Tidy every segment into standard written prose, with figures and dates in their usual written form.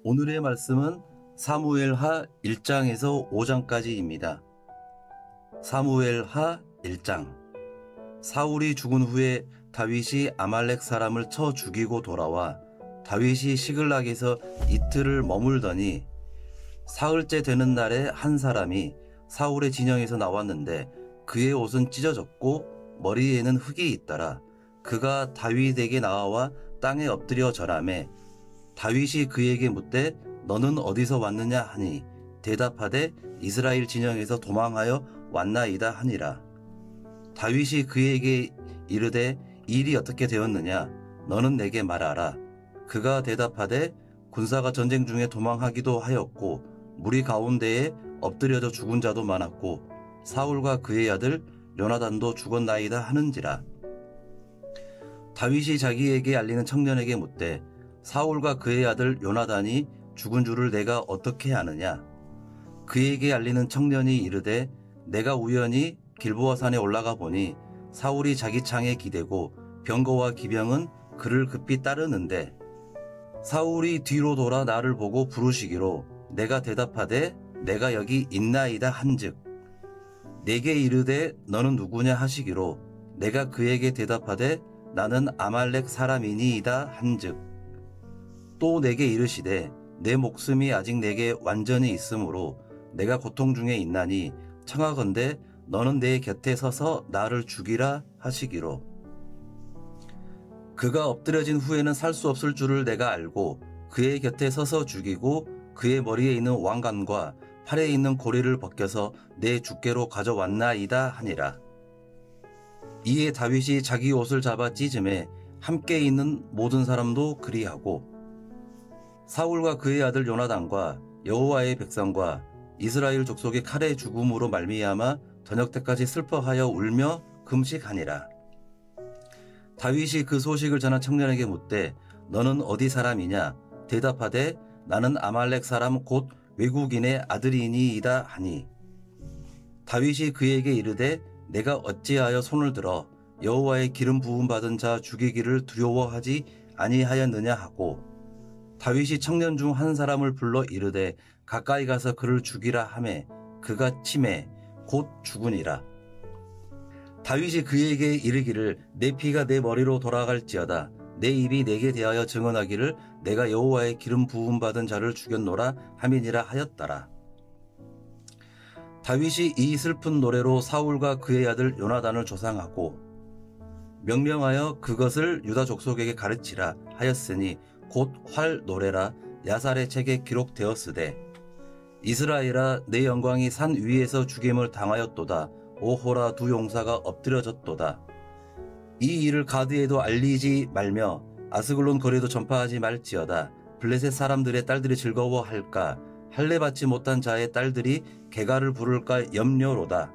오늘의 말씀은 사무엘하 1장에서 5장까지입니다. 사무엘하 1장. 사울이 죽은 후에 다윗이 아말렉 사람을 쳐 죽이고 돌아와 다윗이 시글락에서 이틀을 머물더니 사흘째 되는 날에 한 사람이 사울의 진영에서 나왔는데 그의 옷은 찢어졌고 머리에는 흙이 있더라. 그가 다윗에게 나와 땅에 엎드려 절하매 다윗이 그에게 묻되 너는 어디서 왔느냐 하니 대답하되 이스라엘 진영에서 도망하여 왔나이다 하니라. 다윗이 그에게 이르되 일이 어떻게 되었느냐 너는 내게 말하라. 그가 대답하되 군사가 전쟁 중에 도망하기도 하였고 무리 가운데에 엎드려져 죽은 자도 많았고 사울과 그의 아들 요나단도 죽었나이다 하는지라. 다윗이 자기에게 알리는 청년에게 묻되 사울과 그의 아들 요나단이 죽은 줄을 내가 어떻게 아느냐. 그에게 알리는 청년이 이르되 내가 우연히 길보아 산에 올라가 보니 사울이 자기 창에 기대고 병거와 기병은 그를 급히 따르는데 사울이 뒤로 돌아 나를 보고 부르시기로 내가 대답하되 내가 여기 있나이다 한즉 내게 이르되 너는 누구냐 하시기로 내가 그에게 대답하되 나는 아말렉 사람이니이다 한즉 또 내게 이르시되 내 목숨이 아직 내게 완전히 있으므로 내가 고통 중에 있나니 청하건대 너는 내 곁에 서서 나를 죽이라 하시기로. 그가 엎드려진 후에는 살 수 없을 줄을 내가 알고 그의 곁에 서서 죽이고 그의 머리에 있는 왕관과 팔에 있는 고리를 벗겨서 내 주께로 가져왔나이다 하니라. 이에 다윗이 자기 옷을 잡아 찢음에 함께 있는 모든 사람도 그리하고 사울과 그의 아들 요나단과 여호와의 백성과 이스라엘 족속의 칼의 죽음으로 말미암아 저녁 때까지 슬퍼하여 울며 금식하니라. 다윗이 그 소식을 전한 청년에게 묻되 너는 어디 사람이냐 대답하되 나는 아말렉 사람 곧 외국인의 아들이니이다 하니 다윗이 그에게 이르되 내가 어찌하여 손을 들어 여호와의 기름 부음 받은 자 죽이기를 두려워하지 아니하였느냐 하고 다윗이 청년 중 한 사람을 불러 이르되 가까이 가서 그를 죽이라 하매 그가 치매 곧 죽으니라. 다윗이 그에게 이르기를 내 피가 내 머리로 돌아갈지어다 내 입이 내게 대하여 증언하기를 내가 여호와의 기름 부음 받은 자를 죽였노라 함이니라 하였더라. 다윗이 이 슬픈 노래로 사울과 그의 아들 요나단을 조상하고 명령하여 그것을 유다 족속에게 가르치라 하였으니 곧 활 노래라 야살의 책에 기록되었으되 이스라엘아 내 영광이 산 위에서 죽임을 당하였도다. 오호라 두 용사가 엎드려졌도다. 이 일을 가드에도 알리지 말며 아스글론 거리도 전파하지 말지어다. 블레셋 사람들의 딸들이 즐거워할까 할례 받지 못한 자의 딸들이 개가를 부를까 염려로다.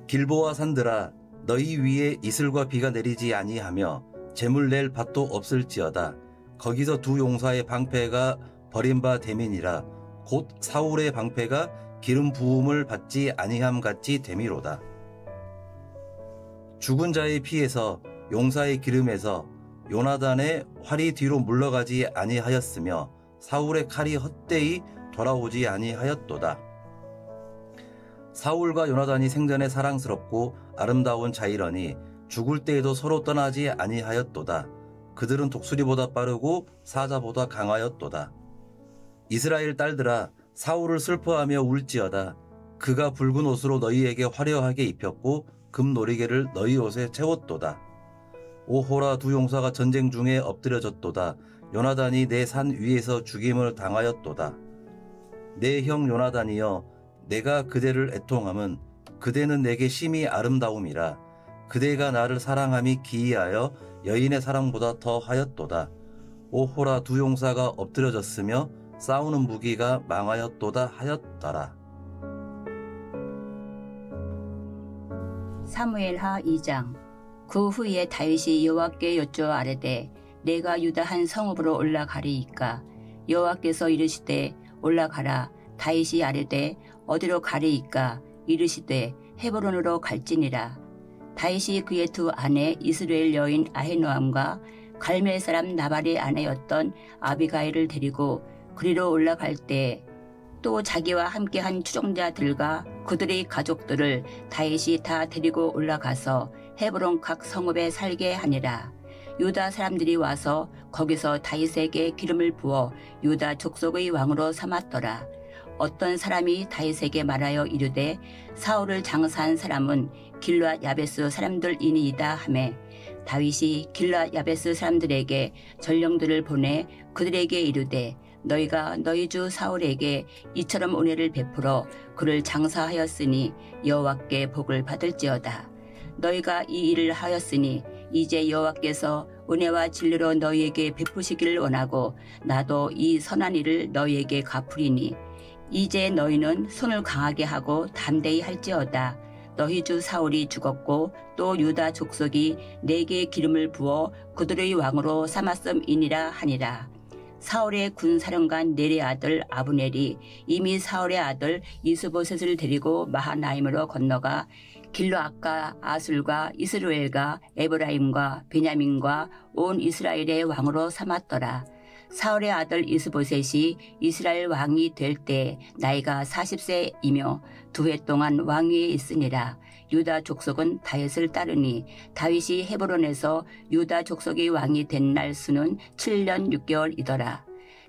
길보아 산들아 너희 위에 이슬과 비가 내리지 아니하며 재물 낼 밭도 없을지어다. 거기서 두 용사의 방패가 버린 바 됨이니라. 곧 사울의 방패가 기름 부음을 받지 아니함 같이 됨이로다. 죽은 자의 피에서 용사의 기름에서 요나단의 활이 뒤로 물러가지 아니하였으며 사울의 칼이 헛되이 돌아오지 아니하였도다. 사울과 요나단이 생전에 사랑스럽고 아름다운 자이러니 죽을 때에도 서로 떠나지 아니하였도다. 그들은 독수리보다 빠르고 사자보다 강하였도다. 이스라엘 딸들아 사울을 슬퍼하며 울지어다. 그가 붉은 옷으로 너희에게 화려하게 입혔고 금노리개를 너희 옷에 채웠도다. 오호라 두 용사가 전쟁 중에 엎드려졌도다. 요나단이 내 산 위에서 죽임을 당하였도다. 내 형 요나단이여 내가 그대를 애통함은 그대는 내게 심히 아름다움이라. 그대가 나를 사랑함이 기이하여 여인의 사랑보다 더 하였도다. 오호라 두 용사가 엎드려졌으며 싸우는 무기가 망하였도다 하였더라. 사무엘하 2장. 그 후에 다윗이 여호와께 여쭈어 아뢰되 내가 유다 한 성읍으로 올라가리이까. 여호와께서 이르시되 올라가라. 다윗이 아뢰되 어디로 가리이까. 이르시되 헤브론으로 갈지니라. 다윗이 그의 두 아내 이스라엘 여인 아히노암과 갈멜 사람 나발의 아내였던 아비가일을 데리고 그리로 올라갈 때 또 자기와 함께한 추종자들과 그들의 가족들을 다윗이 다 데리고 올라가서 헤브론 각 성읍에 살게 하니라. 유다 사람들이 와서 거기서 다윗에게 기름을 부어 유다 족속의 왕으로 삼았더라. 어떤 사람이 다윗에게 말하여 이르되 사울을 장사한 사람은 길르앗 야베스 사람들이니이다 하매 다윗이 길르앗 야베스 사람들에게 전령들을 보내 그들에게 이르되 너희가 너희 주 사울에게 이처럼 은혜를 베풀어 그를 장사하였으니 여호와께 복을 받을지어다. 너희가 이 일을 하였으니 이제 여호와께서 은혜와 진리로 너희에게 베푸시기를 원하고 나도 이 선한 일을 너희에게 갚으리니 이제 너희는 손을 강하게 하고 담대히 할지어다. 너희 주 사울이 죽었고 또 유다 족속이 내게 기름을 부어 그들의 왕으로 삼았음이니라 하니라. 사울의 군사령관 넬의 아들 아브넬이 이미 사울의 아들 이스보셋을 데리고 마하나임으로 건너가 길르앗과 아술과 이스라엘과 에브라임과 베냐민과 온 이스라엘의 왕으로 삼았더라. 사울의 아들 이스보셋이 이스라엘 왕이 될 때 나이가 40세이며 2해 동안 왕위에 있으니라. 유다 족속은 다윗을 따르니 다윗이 헤브론에서 유다 족속이 왕이 된 날 수는 7년 6개월이더라.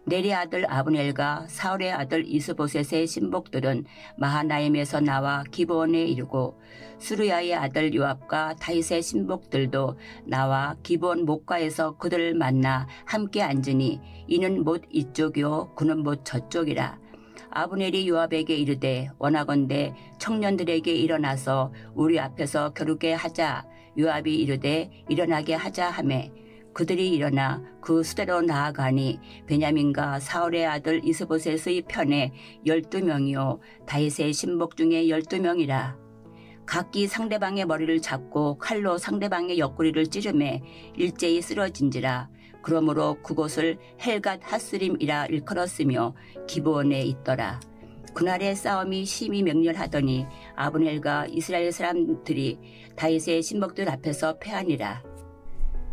넬의 아들 아브넬과 사울의 아들 이스보셋의 신복들은 마하나임에서 나와 기브온에 이르고 수르야의 아들 요압과 다윗의 신복들도 나와 기브온 목가에서 그들을 만나 함께 앉으니 이는 못 이쪽이요 그는 못 저쪽이라. 아브넬이 요압에게 이르되 원하건대 청년들에게 일어나서 우리 앞에서 겨루게 하자. 요압이 이르되 일어나게 하자 하매 그들이 일어나 그 수대로 나아가니 베냐민과 사울의 아들 이스보셋의 편에 12명이요 다윗의 신복 중에 12명이라. 각기 상대방의 머리를 잡고 칼로 상대방의 옆구리를 찌르매 일제히 쓰러진지라. 그러므로 그곳을 헬갓 하스림이라 일컬었으며 기브온에 있더라. 그날의 싸움이 심히 맹렬하더니 아브넬과 이스라엘 사람들이 다윗의 신복들 앞에서 패하니라.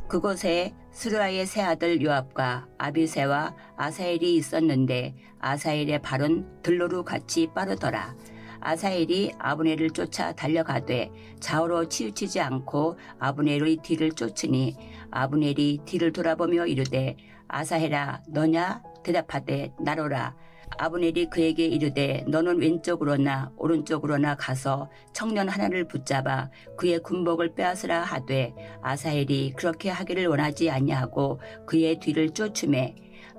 그곳에 스루야의 세 아들 요압과 아비새와 아사엘이 있었는데 아사엘의 발은 들로루 같이 빠르더라. 아사엘이 아브넬을 쫓아 달려가되 좌우로 치우치지 않고 아브넬의 뒤를 쫓으니 아브넬이 뒤를 돌아보며 이르되 아사헬아 너냐? 대답하되 나로라. 아브넬이 그에게 이르되 너는 왼쪽으로나 오른쪽으로나 가서 청년 하나를 붙잡아 그의 군복을 빼앗으라 하되 아사헬이 그렇게 하기를 원하지 아니하고 그의 뒤를 쫓으매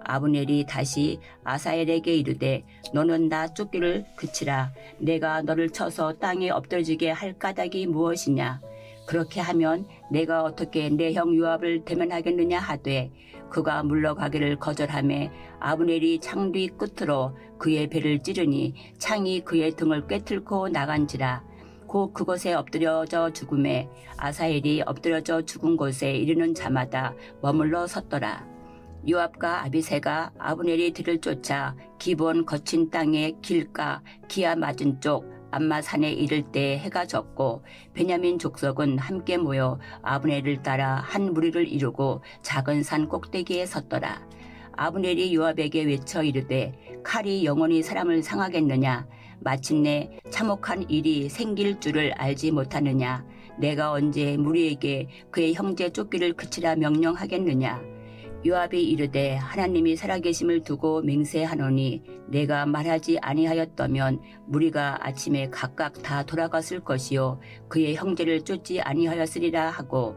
아브넬이 다시 아사헬에게 이르되 너는 나 쫓기를 그치라. 내가 너를 쳐서 땅에 엎드러지게 할 까닭이 무엇이냐. 그렇게 하면 내가 어떻게 내 형 요압을 대면하겠느냐 하되 그가 물러가기를 거절하매 아브넬이 창 뒤 끝으로 그의 배를 찌르니 창이 그의 등을 꿰뚫고 나간지라. 곧 그곳에 엎드려져 죽음에 아사헬이 엎드려져 죽은 곳에 이르는 자마다 머물러 섰더라. 요압과 아비새가 아브넬이 뒤를 쫓아 기브온 거친 땅의 길가 기아 맞은 쪽 암마산에 이를 때 해가 졌고 베냐민 족속은 함께 모여 아브넬을 따라 한 무리를 이루고 작은 산 꼭대기에 섰더라. 아브넬이 요압에게 외쳐 이르되 칼이 영원히 사람을 상하겠느냐. 마침내 참혹한 일이 생길 줄을 알지 못하느냐. 내가 언제 무리에게 그의 형제 쫓기를 그치라 명령하겠느냐. 요압이 이르되 하나님이 살아계심을 두고 맹세하노니 내가 말하지 아니하였다면 무리가 아침에 각각 다 돌아갔을 것이요 그의 형제를 쫓지 아니하였으리라 하고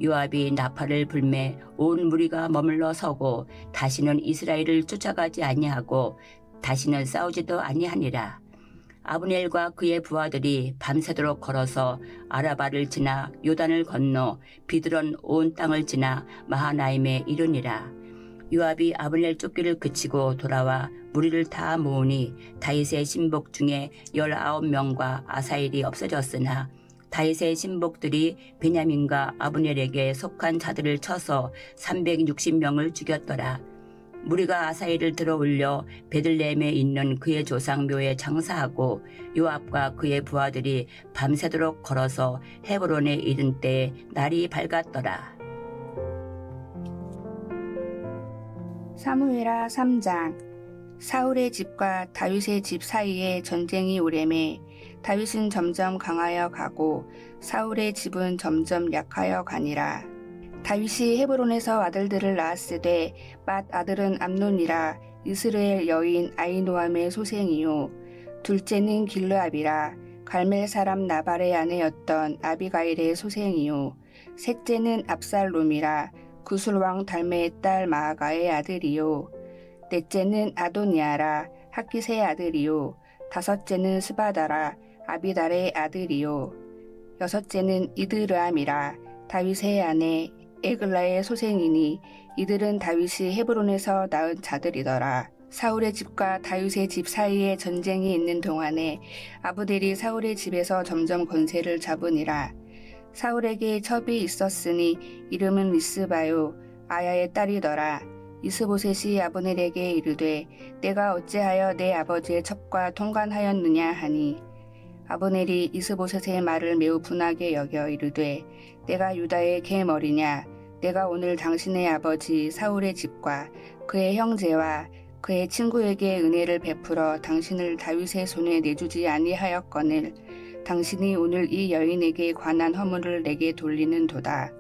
요압이 나팔을 불매 온 무리가 머물러 서고 다시는 이스라엘을 쫓아가지 아니하고 다시는 싸우지도 아니하니라. 아브넬과 그의 부하들이 밤새도록 걸어서 아라바를 지나 요단을 건너 비드론 온 땅을 지나 마하나임에 이르니라. 요압이 아브넬 쫓기를 그치고 돌아와 무리를 다 모으니 다윗의 신복 중에 19명과 아사엘이 없어졌으나 다윗의 신복들이 베냐민과 아브넬에게 속한 자들을 쳐서 360명을 죽였더라. 무리가 아사엘을 들어올려 베들레헴에 있는 그의 조상 묘에 장사하고 요압과 그의 부하들이 밤새도록 걸어서 헤브론에 이른 때에 날이 밝았더라. 사무엘하 3장. 사울의 집과 다윗의 집 사이에 전쟁이 오래매 다윗은 점점 강하여 가고 사울의 집은 점점 약하여 가니라. 다윗이 헤브론에서 아들들을 낳았으되 맏 아들은 암논이라 이스라엘 여인 아히노암의 소생이요 둘째는 길르압이라 갈멜 사람 나발의 아내였던 아비가일의 소생이요 셋째는 압살롬이라 구술왕 달메의 딸 마아가의 아들이요 넷째는 아도니아라 학깃의 아들이요 다섯째는 스바다라 아비달의 아들이요 여섯째는 이드르암이라 다윗의 아내 에글라의 소생이니 이들은 다윗이 헤브론에서 낳은 자들이더라. 사울의 집과 다윗의 집 사이에 전쟁이 있는 동안에 아브넬이 사울의 집에서 점점 권세를 잡으니라. 사울에게 첩이 있었으니 이름은 리스바요 아야의 딸이더라. 이스보셋이 아브넬에게 이르되 내가 어찌하여 내 아버지의 첩과 통관하였느냐 하니 아브넬이 이스보셋의 말을 매우 분하게 여겨 이르되 내가 유다의 계머리냐 내가 오늘 당신의 아버지 사울의 집과 그의 형제와 그의 친구에게 은혜를 베풀어 당신을 다윗의 손에 내주지 아니하였거늘 당신이 오늘 이 여인에게 관한 허물을 내게 돌리는도다.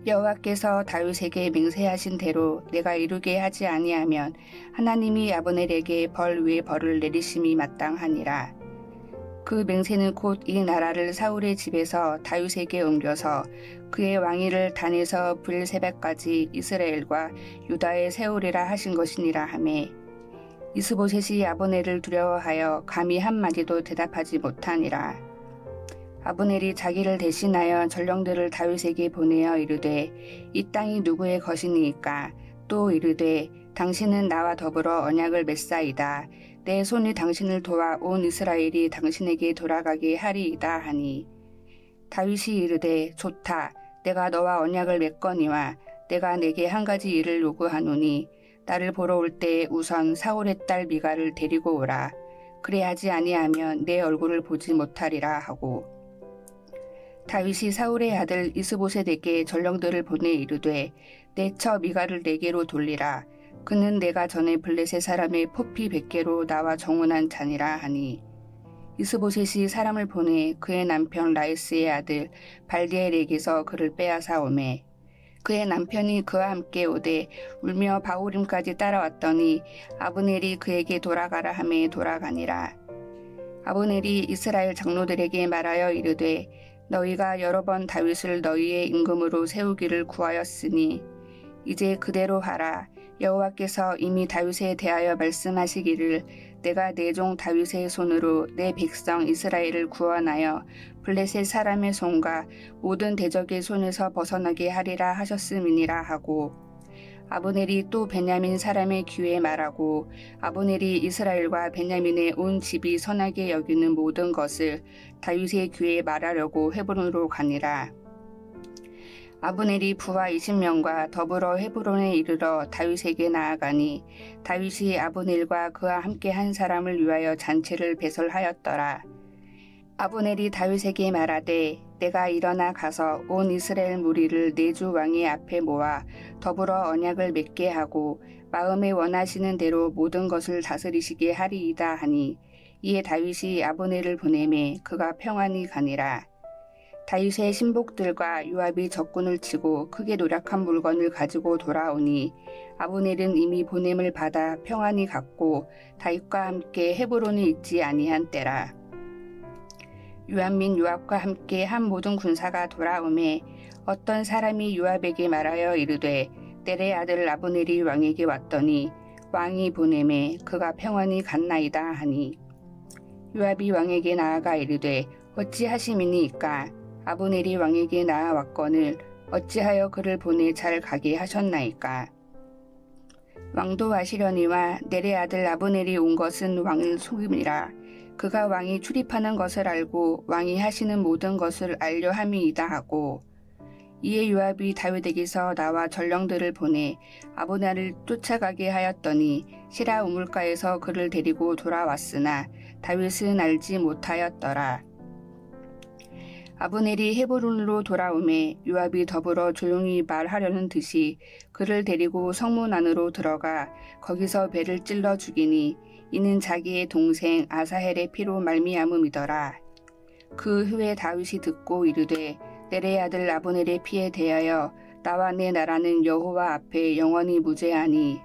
여호와께서 다윗에게 맹세하신 대로 내가 이루게 하지 아니하면 하나님이 아브넬에게 벌 위에 벌을 내리심이 마땅하니라. 그 맹세는 곧 이 나라를 사울의 집에서 다윗에게 옮겨서 그의 왕위를 단에서 브엘세바까지 이스라엘과 유다에 세우리라 하신 것이니라 하매 이스보셋이 아브넬을 두려워하여 감히 한마디도 대답하지 못하니라. 아브넬이 자기를 대신하여 전령들을 다윗에게 보내어 이르되 이 땅이 누구의 것이니까 또 이르되 당신은 나와 더불어 언약을 맺사이다. 내 손이 당신을 도와 온 이스라엘이 당신에게 돌아가게 하리이다 하니 다윗이 이르되 좋다. 내가 너와 언약을 맺거니와 내가 내게 한 가지 일을 요구하노니 나를 보러 올 때 우선 사울의 딸 미갈을 데리고 오라. 그래하지 아니하면 내 얼굴을 보지 못하리라 하고 다윗이 사울의 아들 이스보셋에게 전령들을 보내 이르되 내 처 미갈을 내게로 돌리라. 그는 내가 전에 블레셋 사람의 포피 100개로 나와 정혼한 자니라 하니 이스보셋이 사람을 보내 그의 남편 라이스의 아들 발디엘에게서 그를 빼앗아 오매 그의 남편이 그와 함께 오되 울며 바후림까지 따라왔더니 아브넬이 그에게 돌아가라 하매 돌아가니라. 아브넬이 이스라엘 장로들에게 말하여 이르되 너희가 여러 번 다윗을 너희의 임금으로 세우기를 구하였으니 이제 그대로 하라. 여호와께서 이미 다윗에 대하여 말씀하시기를 내가 내 종 다윗의 손으로 내 백성 이스라엘을 구원하여 블레셋 사람의 손과 모든 대적의 손에서 벗어나게 하리라 하셨음이니라 하고 아브넬이 또 베냐민 사람의 귀에 말하고 아브넬이 이스라엘과 베냐민의 온 집이 선하게 여기는 모든 것을 다윗의 귀에 말하려고 헤브론으로 가니라. 아브넬이 부하 20명과 더불어 헤브론에 이르러 다윗에게 나아가니 다윗이 아브넬과 그와 함께 한 사람을 위하여 잔치를 배설하였더라. 아브넬이 다윗에게 말하되 내가 일어나 가서 온 이스라엘 무리를 내 주 왕의 앞에 모아 더불어 언약을 맺게 하고 마음에 원하시는 대로 모든 것을 다스리시게 하리이다 하니 이에 다윗이 아브넬을 보내매 그가 평안히 가니라. 다윗의 신복들과 요압이 적군을 치고 크게 노력한 물건을 가지고 돌아오니 아브넬은 이미 보냄을 받아 평안히 갔고 다윗과 함께 헤브론에 있지 아니한 때라. 요압 및 요압과 함께 한 모든 군사가 돌아오매 어떤 사람이 요압에게 말하여 이르되 넬의 아들 아브넬이 왕에게 왔더니 왕이 보내매 그가 평안히 갔나이다 하니 요압이 왕에게 나아가 이르되 어찌하심이니이까 아브넬이 왕에게 나아왔거늘 어찌하여 그를 보내 잘 가게 하셨나이까. 왕도 아시려니와 넬의 아들 아브넬이 온 것은 왕을 속임이라. 그가 왕이 출입하는 것을 알고 왕이 하시는 모든 것을 알려 함이이다 하고 이에 요압이 다윗에게서 나와 전령들을 보내 아브넬을 쫓아가게 하였더니 시라 우물가에서 그를 데리고 돌아왔으나 다윗은 알지 못하였더라. 아브넬이 헤브론으로 돌아오매 요압이 더불어 조용히 말하려는 듯이 그를 데리고 성문 안으로 들어가 거기서 배를 찔러 죽이니 이는 자기의 동생 아사헬의 피로 말미암음이더라. 그 후에 다윗이 듣고 이르되 넬의 아들 아브넬의 피에 대하여 나와 내 나라는 여호와 앞에 영원히 무죄하니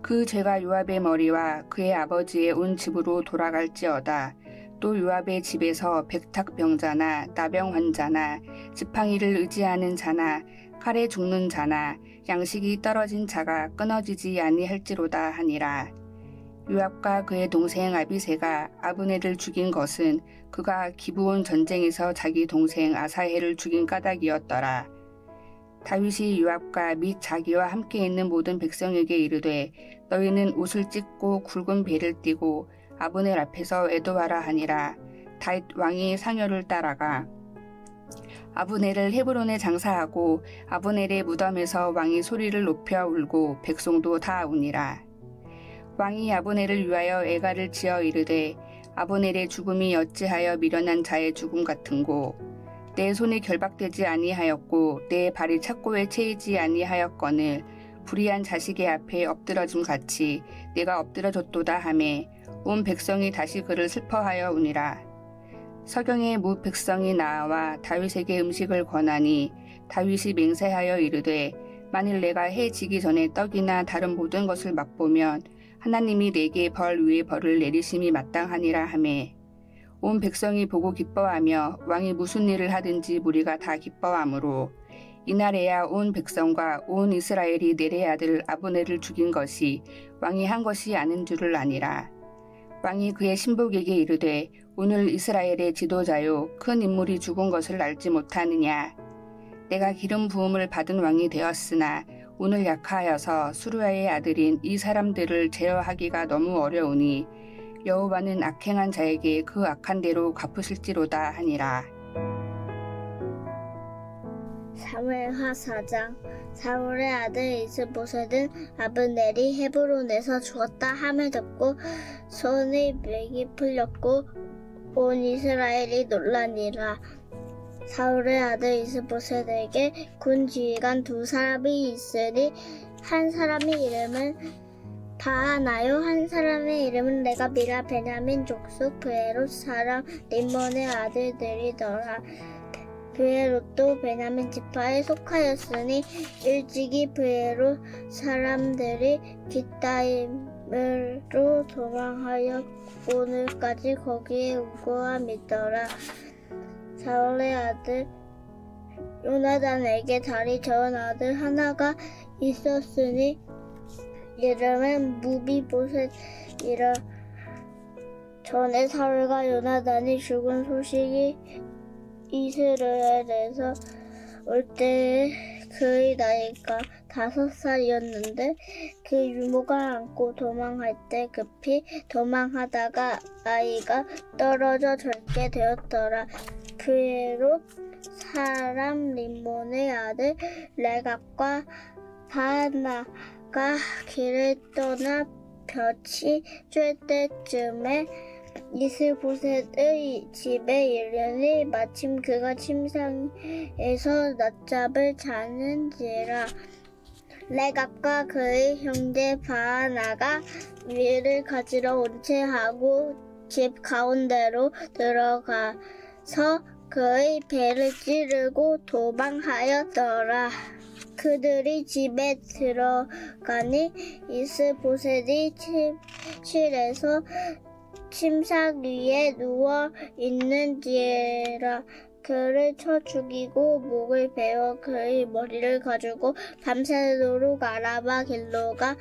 그 죄가 요압의 머리와 그의 아버지의 온 집으로 돌아갈지어다. 또 요압의 집에서 백탁병자나 나병 환자나 지팡이를 의지하는 자나 칼에 죽는 자나 양식이 떨어진 자가 끊어지지 아니할지로다 하니라. 요압과 그의 동생 아비새가 아브넬을 죽인 것은 그가 기브온 전쟁에서 자기 동생 아사헬을 죽인 까닭이었더라. 다윗이 요압과 및 자기와 함께 있는 모든 백성에게 이르되 너희는 옷을 찢고 굵은 배를 띠고 아브넬 앞에서 애도하라 하니라. 다윗 왕이 상여를 따라가 아브넬을 헤브론에 장사하고 아브넬의 무덤에서 왕이 소리를 높여 울고 백성도 다 우니라. 왕이 아브넬을 위하여 애가를 지어 이르되 아브넬의 죽음이 어찌하여 미련한 자의 죽음 같은고 내 손이 결박되지 아니하였고 내 발이 착고에 채이지 아니하였거늘 불의한 자식의 앞에 엎드러짐 같이 내가 엎드러졌도다 하매 온 백성이 다시 그를 슬퍼하여 우니라. 서경에 무 백성이 나와 다윗에게 음식을 권하니 다윗이 맹세하여 이르되 만일 내가 해 지기 전에 떡이나 다른 모든 것을 맛보면 하나님이 내게 벌 위에 벌을 내리심이 마땅하니라 하매 온 백성이 보고 기뻐하며 왕이 무슨 일을 하든지 무리가 다 기뻐하므로 이날에야 온 백성과 온 이스라엘이 넬의 아들 아브넬을 죽인 것이 왕이 한 것이 아는 줄을 아니라. 왕이 그의 신복에게 이르되 오늘 이스라엘의 지도자요 큰 인물이 죽은 것을 알지 못하느냐. 내가 기름 부음을 받은 왕이 되었으나 오늘 약하여서 수루야의 아들인 이 사람들을 제어하기가 너무 어려우니 여호와는 악행한 자에게 그 악한 대로 갚으실지로다 하니라. 사무엘하 4장. 사울의 아들 이스보셋은 아브넬이 헤브론에서 죽었다 함을 듣고 손의 맥이 풀렸고 온 이스라엘이 놀라니라. 사울의 아들 이스보셋에게 군 지휘관 두 사람이 있으니 한 사람의 이름은 바하나요 한 사람의 이름은 레갑이라. 베냐민 족속 브에롯 사람 림몬의 아들들이더라. 브에롯도 베냐민 지파에 속하였으니 일찍이 브에롯 사람들이 깃다임으로 도망하여 오늘까지 거기에 우거함이더라. 사울의 아들 요나단에게 다리 저은 아들 하나가 있었으니 이름은 무비보셋이라. 전에 사울과 요나단이 죽은 소식이 이스라엘에서 올 때 그의 나이가 5살이었는데 그 유모가 안고 도망할 때 급히 도망하다가 아이가 떨어져 죽게 되었더라. 브에롯 사람 림몬의 아들 레갑과 바하나가 길을 떠나 볕이 쬐 때쯤에 이스보셋의 집에 이르니 마침 그가 침상에서 낮잠을 자는지라. 레갑과 그의 형제 바하나가 위를 가지러 온 채 하고 집 가운데로 들어가서 그의 배를 찌르고 도망하였더라. 그들이 집에 들어가니 이스보셋이 침실에서 침상 위에 누워 있는지라. 그를 쳐 죽이고 목을 베어 그의 머리를 가지고 밤새도록 알아봐 길로가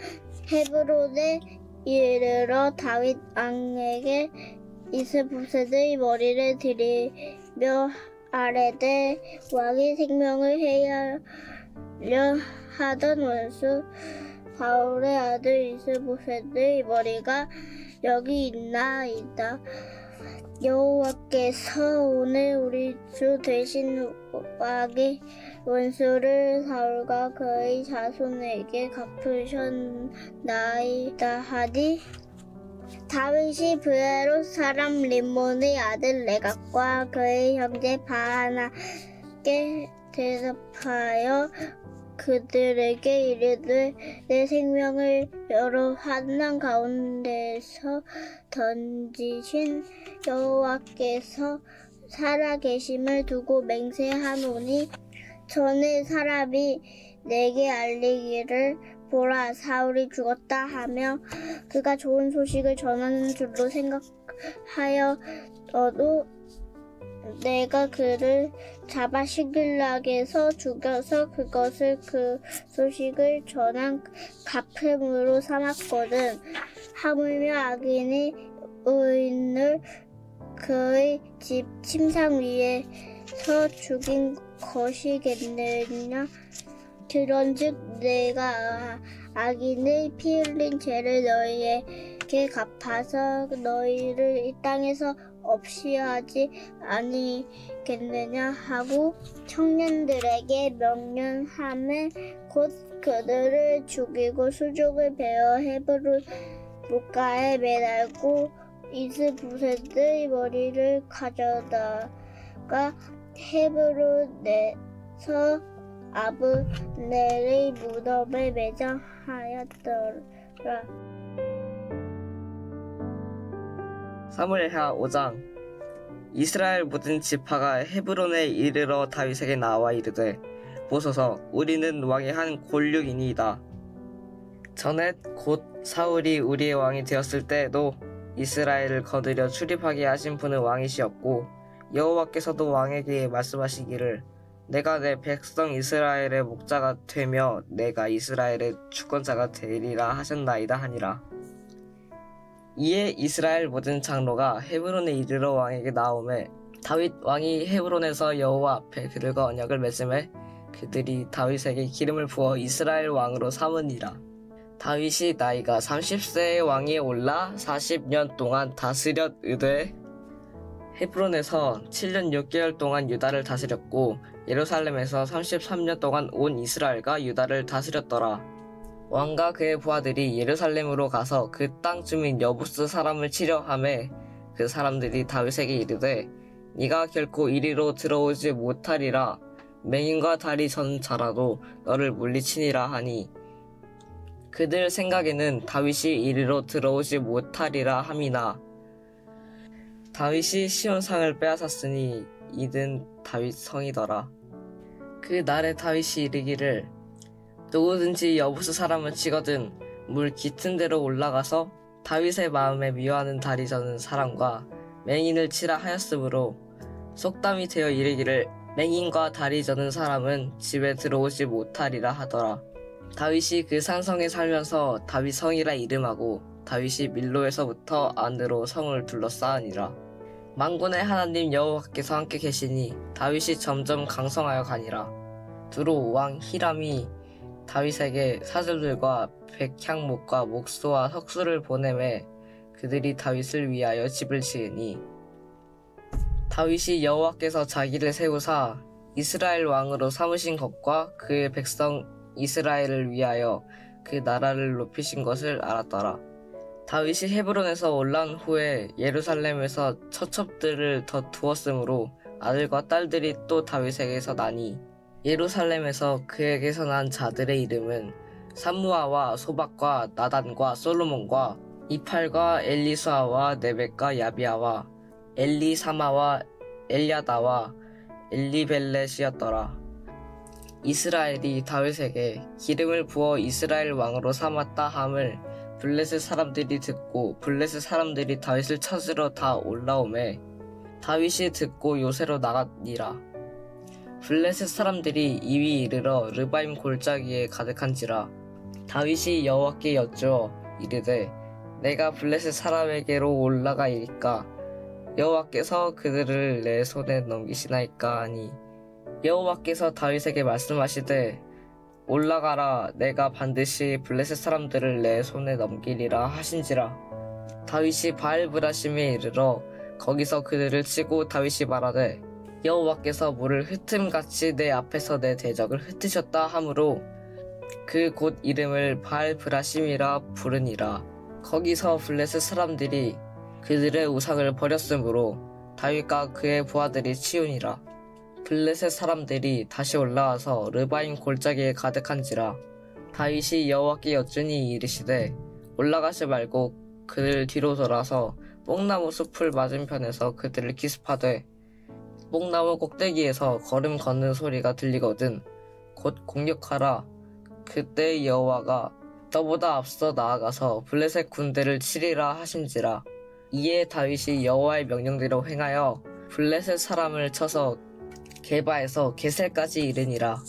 헤브론에 이르러 다윗 왕에게 이스보셋의 머리를 드리며 아뢰되 왕이 생명을 해하려 하던 원수 사울의 아들 이스보셋의 머리가 여기 있나이다. 여호와께서 오늘 우리 주 되신 왕의 원수를 사울과 그의 자손에게 갚으셨나이다 하니 다윗이 브에롯 사람 림몬의 아들 레갑과 그의 형제 바하나께 대답하여 그들에게 이르되 내 생명을 여러 환난 가운데서 던지신 여호와께서 살아계심을 두고 맹세하노니 전에 사람이 내게 알리기를 보라 사울이 죽었다 하며 그가 좋은 소식을 전하는 줄로 생각하여도 내가 그를 잡아 시글락에서 죽여서 그것을 그 소식을 전한 갚음으로 삼았거든. 하물며 악인이 의인을 그의 집 침상 위에서 죽인 것이겠느냐. 그런즉 내가 악인의 피 흘린 죄를 너희에게 갚아서 너희를 이 땅에서 없이 하지 아니겠느냐 하고 청년들에게 명령하매 곧 그들을 죽이고 수족을 베어 헤브론 물가에 매달고 이스보셋의 머리를 가져다가 헤브론에서 아브넬의 무덤에 매장하였더라. 사무엘하 5장. 이스라엘 모든 지파가 헤브론에 이르러 다윗에게 나와 이르되 보소서 우리는 왕의 한 골육이니이다. 전에 곧 사울이 우리의 왕이 되었을 때에도 이스라엘을 거느려 출입하게 하신 분은 왕이시었고 여호와께서도 왕에게 말씀하시기를 내가 내 백성 이스라엘의 목자가 되며 내가 이스라엘의 주권자가 되리라 하셨나이다 하니라. 이에 이스라엘 모든 장로가 헤브론에 이르러 왕에게 나오매 다윗 왕이 헤브론에서 여호와 앞에 그들과 언약을 맺음에 그들이 다윗에게 기름을 부어 이스라엘 왕으로 삼으니라. 다윗이 나이가 30세의 왕위에 올라 40년 동안 다스렸으되 헤브론에서 7년 6개월 동안 유다를 다스렸고 예루살렘에서 33년 동안 온 이스라엘과 유다를 다스렸더라. 왕과 그의 부하들이 예루살렘으로 가서 그 땅 주민 여부스 사람을 치려 하매 그 사람들이 다윗에게 이르되 네가 결코 이리로 들어오지 못하리라. 맹인과 다리 전 자라도 너를 물리치니라 하니 그들 생각에는 다윗이 이리로 들어오지 못하리라 함이나 다윗이 시온상을 빼앗았으니 이는 다윗 성이더라. 그 날에 다윗이 이르기를 누구든지 여부스 사람을 치거든 물 깃은 데로 올라가서 다윗의 마음에 미워하는 다리 저는 사람과 맹인을 치라 하였으므로 속담이 되어 이르기를 맹인과 다리 저는 사람은 집에 들어오지 못하리라 하더라. 다윗이 그 산성에 살면서 다윗 성이라 이름하고 다윗이 밀로에서부터 안으로 성을 둘러싸으니라. 만군의 하나님 여호와께서 함께 계시니 다윗이 점점 강성하여 가니라. 두로 왕 히람이 다윗에게 사절들과 백향목과 목수와 석수를 보내매 그들이 다윗을 위하여 집을 지으니 다윗이 여호와께서 자기를 세우사 이스라엘 왕으로 삼으신 것과 그의 백성 이스라엘을 위하여 그 나라를 높이신 것을 알았더라. 다윗이 헤브론에서 올라온 후에 예루살렘에서 처첩들을 더 두었으므로 아들과 딸들이 또 다윗에게서 나니 예루살렘에서 그에게서 난 자들의 이름은 삼무아와 소박과 나단과 솔로몬과 이팔과 엘리수아와 네벡과 야비아와 엘리사마와 엘야다와 엘리벨렛이었더라. 이스라엘이 다윗에게 기름을 부어 이스라엘 왕으로 삼았다 함을 블레셋 사람들이 듣고 블레셋 사람들이 다윗을 찾으러 다 올라오매 다윗이 듣고 요새로 나가니라. 블레셋 사람들이 이위 이르러 르바임 골짜기에 가득한지라. 다윗이 여호와께 여쭈어 이르되 내가 블레셋 사람에게로 올라가이까 여호와께서 그들을 내 손에 넘기시나이까 하니 여호와께서 다윗에게 말씀하시되 올라가라 내가 반드시 블레셋 사람들을 내 손에 넘기리라 하신지라. 다윗이 바알브라심에 이르러 거기서 그들을 치고 다윗이 말하되 여호와께서 물을 흩음같이 내 앞에서 내 대적을 흩으셨다 하므로 그 곳 이름을 바알브라심이라 부르니라. 거기서 블레셋 사람들이 그들의 우상을 버렸으므로 다윗과 그의 부하들이 치우니라. 블레셋 사람들이 다시 올라와서 르바임 골짜기에 가득한지라. 다윗이 여호와께 여쭈니 이르시되 올라가지 말고 그들 뒤로 돌아서 뽕나무 숲을 맞은편에서 그들을 기습하되 뽕나무 꼭대기에서 걸음 걷는 소리가 들리거든 곧 공격하라. 그때 여호와가 너보다 앞서 나아가서 블레셋 군대를 치리라 하심지라. 이에 다윗이 여호와의 명령대로 행하여 블레셋 사람을 쳐서 게바에서 게셀까지 이르니라.